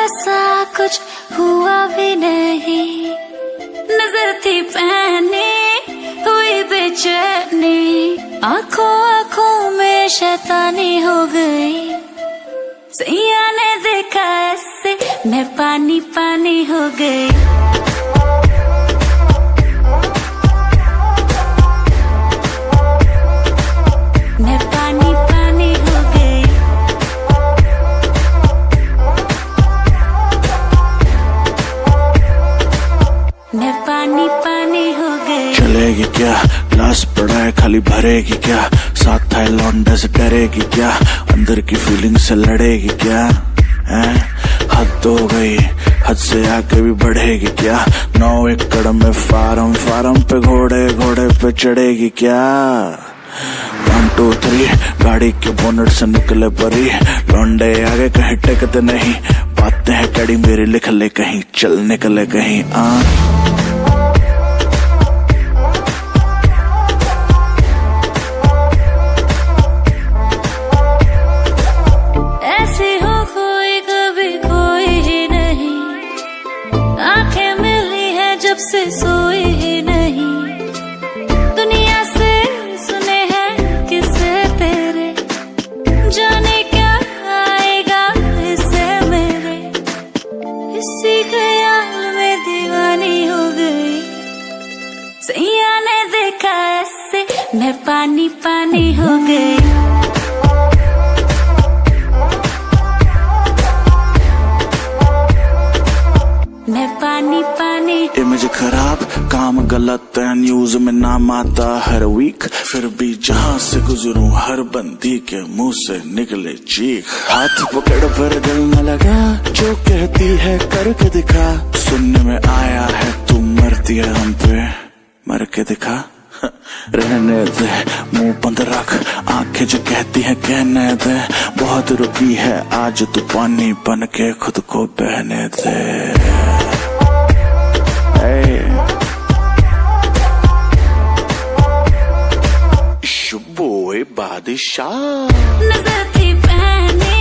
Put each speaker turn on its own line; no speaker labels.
ऐसा कुछ हुआ भी नहीं, नजर थी पहनी हुई बेचैनी, आंखों आंखों में शैतानी हो गई। सैया ने देखा ऐसे मैं पानी पानी हो गई। मैं पानी पानी हो गई। मैं पानी पानी हो गई।
चलेगी क्या ग्लास पड़ा है खाली भरेगी क्या, साथ है लौंडे से डरेगी क्या, अंदर की फीलिंग से लड़ेगी क्या है? हद हो गई, हद से आगे भी बढ़ेगी क्या, 9 एकड़ में फार्म फार्म पे घोड़े घोड़े पे चढ़ेगी क्या। 1 2 3 गाड़ी के बोनट से निकले परी, लौंडे आगे कहीं टेकते नहीं, बातें हैं कड़ी मेरी लिख ले कहीं, चल निकले कहीं
ऐसी हो कोई कभी कोई ही नहीं, आंखें मिली है जब से सोई ही नहीं, दुनिया से सुने हैं किस्से तेरे, जाने क्या आएगा इससे मेरे, इसी ख्याल में दीवानी हो गई। सैया ने देखा ऐसे मैं पानी पानी हो गई। मैं पानी पानी।
इमेज खराब काम गलत है, न्यूज में नाम आता हर वीक, फिर भी जहां से गुजरूं हर बंदी के मुंह से निकले चीख। हाथ पकड़ पर दिल न लगा, जो कहती है करके दिखा, सुनने में आया है तू मरती है हम पे, मर के दिखा। रहने दे मुंह बंद रख, आंखें जो कहती हैं कहने दे, बहुत रुकी है आज तू पानी बन के खुद को बहने दे।
Boy बादशाह नजर थी पहनी